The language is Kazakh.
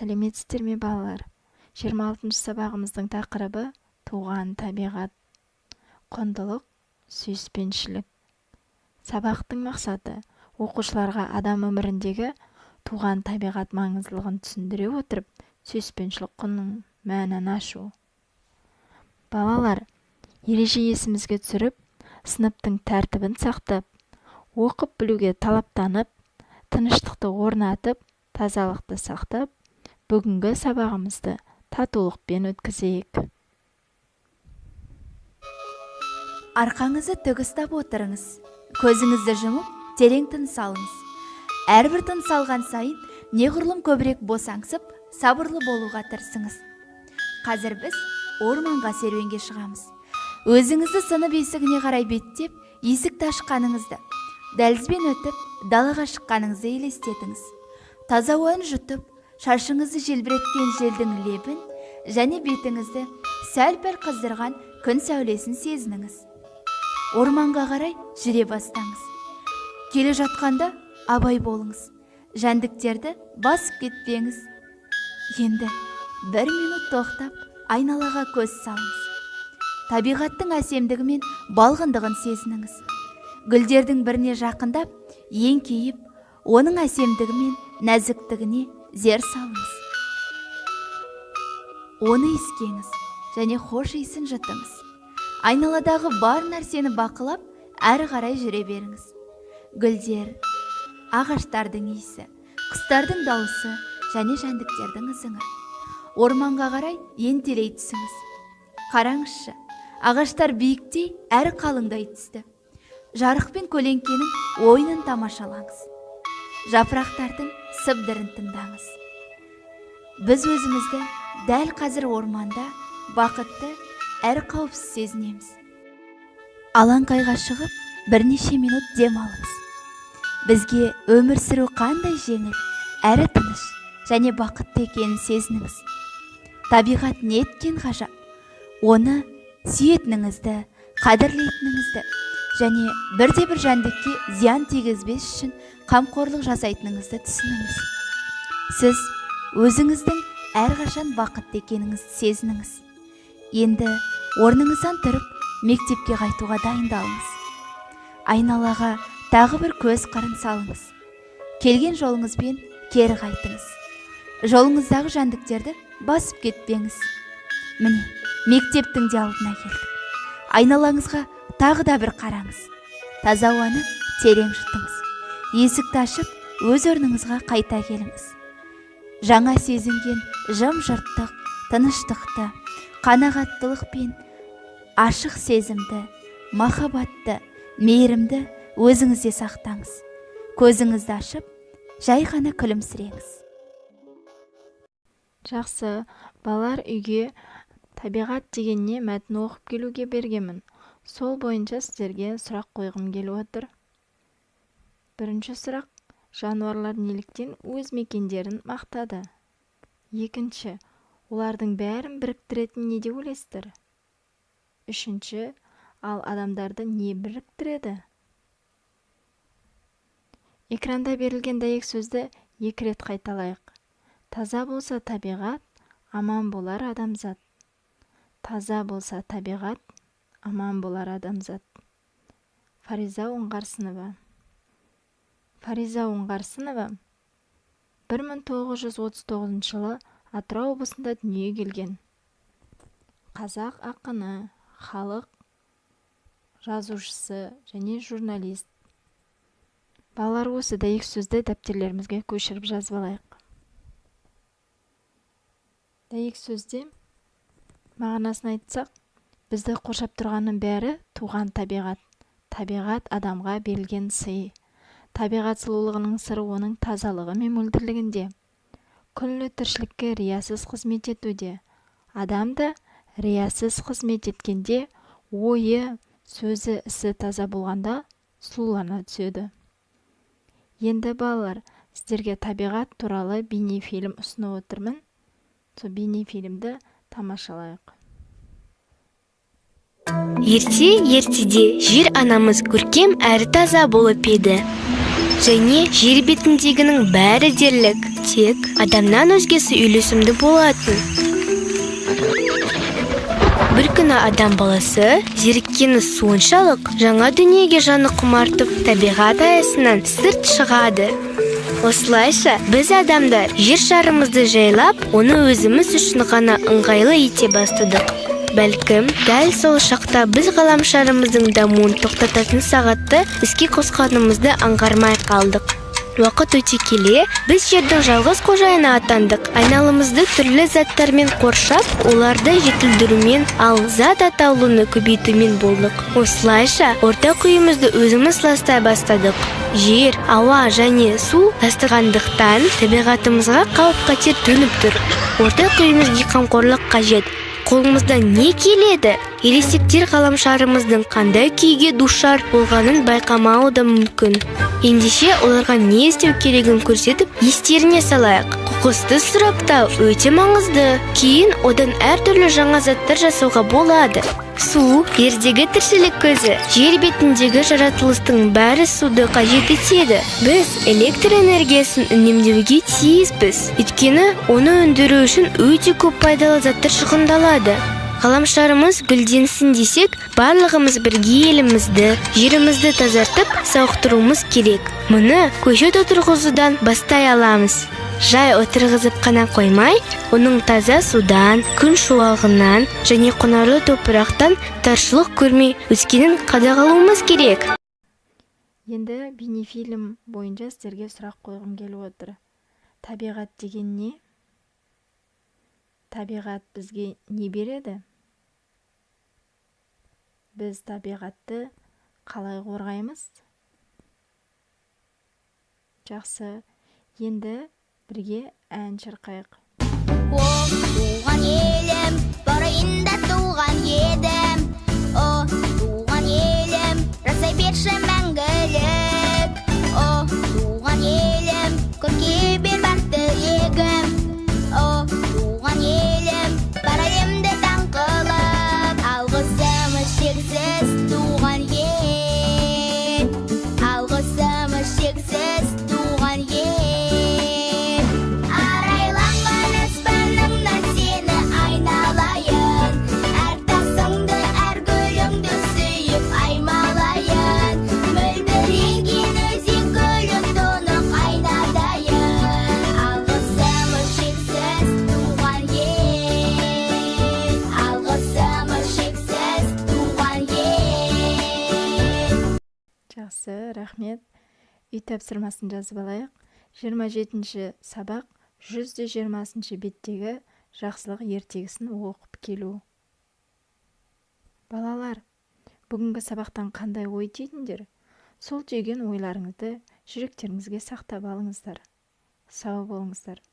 Сәлеметсіздер ме балалар? 26 сабағымыздың тақырыбы туған табиғат, құндылық, сүйіспеншілік. Сабақтың мақсаты оқушыларға адам өміріндегі туған табиғат маңыздылығын түсіндіре отырып, сүйіспеншілік құнның мәнін ашу. Балалар, ереже есімізге түсіріп, сыныптың тәртібін сақтап, оқып білуге талаптанып, тыныштықты орнатып, тазалықты сақтап, бүгінгі сабағымызды татулықпен өткізейік. Арқаңызды тік ұстап отырыңыз. Көзіңізді жұмып, терең тыныс алыңыз. Әрбір тыныс алған сайын неғұрлым көбірек босаңсып, сабырлы болуға тырысыңыз. Қазір біз орманға серуенге шығамыз. Өзіңізді сынып есігіне қарай беттеп, есікті ашқаныңызды, дәлізбен өтіп, далаға шыққаныңызды елестетіңіз. Таза ауаны жұтып, шашыңызды желбіреткен желдің лебін және бетіңізді сәл-пәл қыздырған күн сәулесін сезініңіз. Орманға қарай жүре бастаңыз. Келе жатқанда абай болыңыз. Жәндіктерді басып кетпеңіз. Енді 1 минут тоқтап, айналаға көз салыңыз. Табиғаттың әсемдігі мен балғындығын сезініңіз. Гүлдердің біріне жақындап, еңкейіп, оның әсемдігі мен нәзіктігіне зер салыңыз. Оны иіскеңіз және хош иісін жұтыңыз. Айналадағы бар нәрсені бақылап, әрі қарай жүре беріңіз. Гүлдер, ағаштардың иісі, құстардың дауысы және жәндіктердің ызыңы. Орманға қарай ентелей түсіңіз. Қараңызшы, ағаштар биіктей әрі қалыңдай түсті. Жарық пен көлеңкенің ойынын тамашалаңыз. Жапырақтардың сыбдырын тыңдаңыз. Біз өзімізді дәл қазір орманда бақытты әрі қауіпсіз сезінеміз. Алаңқайға шығып, бірнеше минут дем алыңыз. Бізге өмір сүру қандай жеңіл, әрі тыныш және бақытты екенін сезініңіз. Табиғат неткен ғажап. Оны сүйетініңізді, қадірлейтініңізді және бірде-бір жәндікке зиян тигізбес үшін қамқорлық жасайтыныңызды түсініңіз. Сіз өзіңіздің әрқашан бақытты екеніңізді сезініңіз. Енді орныңыздан тұрып, мектепке қайтуға дайындалыңыз. Айналаға тағы бір көз қырын салыңыз. Келген жолыңызбен кері қайтыңыз. Жолыңыздағы жәндіктерді басып кетпеңіз. Міне, мектептің де алдына келдік. Айналаңызға тағы да бір қараңыз. Таза ауаны терең жұтыңыз. Есікті ашып, өз орныңызға қайта келіңіз. Жаңа сезінген жым-жырттық, тыныштықты, қанағаттылық пен ашық сезімді, махаббатты, мейірімді өзіңізде сақтаңыз. Көзіңізді ашып, жай ғана күлімсіреңіз. Жақсы, балалар, үйге табиғат дегенне мәтін оқып келуге бергенмін. Сол бойынша сіздерге сұрақ қойғым келіп отыр. Бірінші сұрақ: жануарлар неліктен өз мекендерін мақтады? Екінші: олардың бәрін біріктіретін не деп ойлайсыздар? Үшінші: ал адамдарды не біріктіреді? Экранда берілген дәйек сөзді 2 рет қайталайық. Таза болса табиғат, аман болар адамзат. Таза болса табиғат, аман болар адамзат. Фариза Оңғарсынова. Фариза Оңғарсынова 1939 жылы Атырау облысында дүниеге келген. Қазақ ақыны, халық жазушысы және журналист. Балалар, осы дәйек сөзді дәптерлерімізге көшіріп жазып алайық. Дәйек сөзде мағынасын айтсақ, бізді қоршап тұрғанның бәрі туған табиғат. Табиғат адамға берілген сый. Табиғат сұлулығының сыры оның тазалығы мен мөлдірлігінде. Күллі тіршілікке риясыз қызмет етуде. Адам да риясыз қызмет еткенде, ойы, сөзі, ісі таза болғанда сұлулана түседі. Енді балалар, сіздерге табиғат туралы бейнефильм ұсынып отырмын. Сол бейнефильмді тамашалайық. Ертеде жер анамыз көркем әрі таза болып еді. және жер бетіндегінің бәрі дерлік, тек адамнан өзгесі үйлесімді болатын. Бір күні адам баласы зеріккені соншалық жаңа дүниеге жаны құмартып табиғат аясынан сырт шығады. Осылайша біз адамдар жер шарымызды жайлап, оны өзіміз үшін ғана ыңғайлы ете бастадық. Бәлкім, дәл сол шақта біз ғаламшарымыздың дамуын тоқтататын сағатты іске қосқанымызды аңғармай қалдық. Уақыт өте келе, біз жердің жалғыз қожайыны атандық. Айналымызды түрлі заттармен қоршап, оларды жетілдірумен, ал зат атаулыны көбейтумен болдық. Осылайша, ортақ үйімізді өзіміз ластай бастадық. Жер, ауа және су ластағандықтан табиғатымызға қауіп-қатер төніп тұр. Ортақ үйімізге қамқорлық қажет. Қолымыздан не келеді? Ересектер ғаламшарымыздың қандай күйге душар болғанын байқамауы да мүмкін. Ендеше оларға не істеу керегін көрсетіп, естеріне салайық. Қоқысты сұрыптау өте маңызды. Кейін одан әртүрлі жаңа заттар жасауға болады. Су – жердегі тіршілік көзі. Жер бетіндегі жаратылыстың бәрі суды қажет етеді. Біз электр энергиясын үнемдеуге тиіспіз. Өйткені оны өндіру үшін өте көп пайдалы заттар шығындалады. Ғаламшарымыз гүлденсін десек, барлығымыз бірге елімізді, жерімізді тазартып, сауықтыруымыз керек. Мұны көшет отырғызудан бастай аламыз. Жай отырғызып қана қоймай, оның таза судан, күн шуағынан және құнарлы топырақтан таршылық көрмей өскенін қадағалауымыз керек. Енді бейнефильм бойынша сіздерге сұрақ қойғым келіп отыр. Табиғат деген не? Табиғат бізге не береді? Біз табиғатты қалай қорғаймыз? Жақсы, енді бірге ән шырқайық. О, туған елім, барайында туған едім. О, туған елім, жасай берші мәңгілік. О, туған елім, көрке бер бар тілегім. О, туған елім, бар әлемді таң қылып. Алғысымыз шексіз туған ел. Алғысымыз шексіз туған ел. Жақсы, рахмет. Үй тапсырмасын жазып алайық. 27-ші сабақ 120-ші беттегі жақсылық ертегісін оқып келу. Балалар, бүгінгі сабақтан қандай ой түйдіңдер? Сол түйген ойларыңызды жүректеріңізге сақтап алыңыздар. Сау болыңыздар.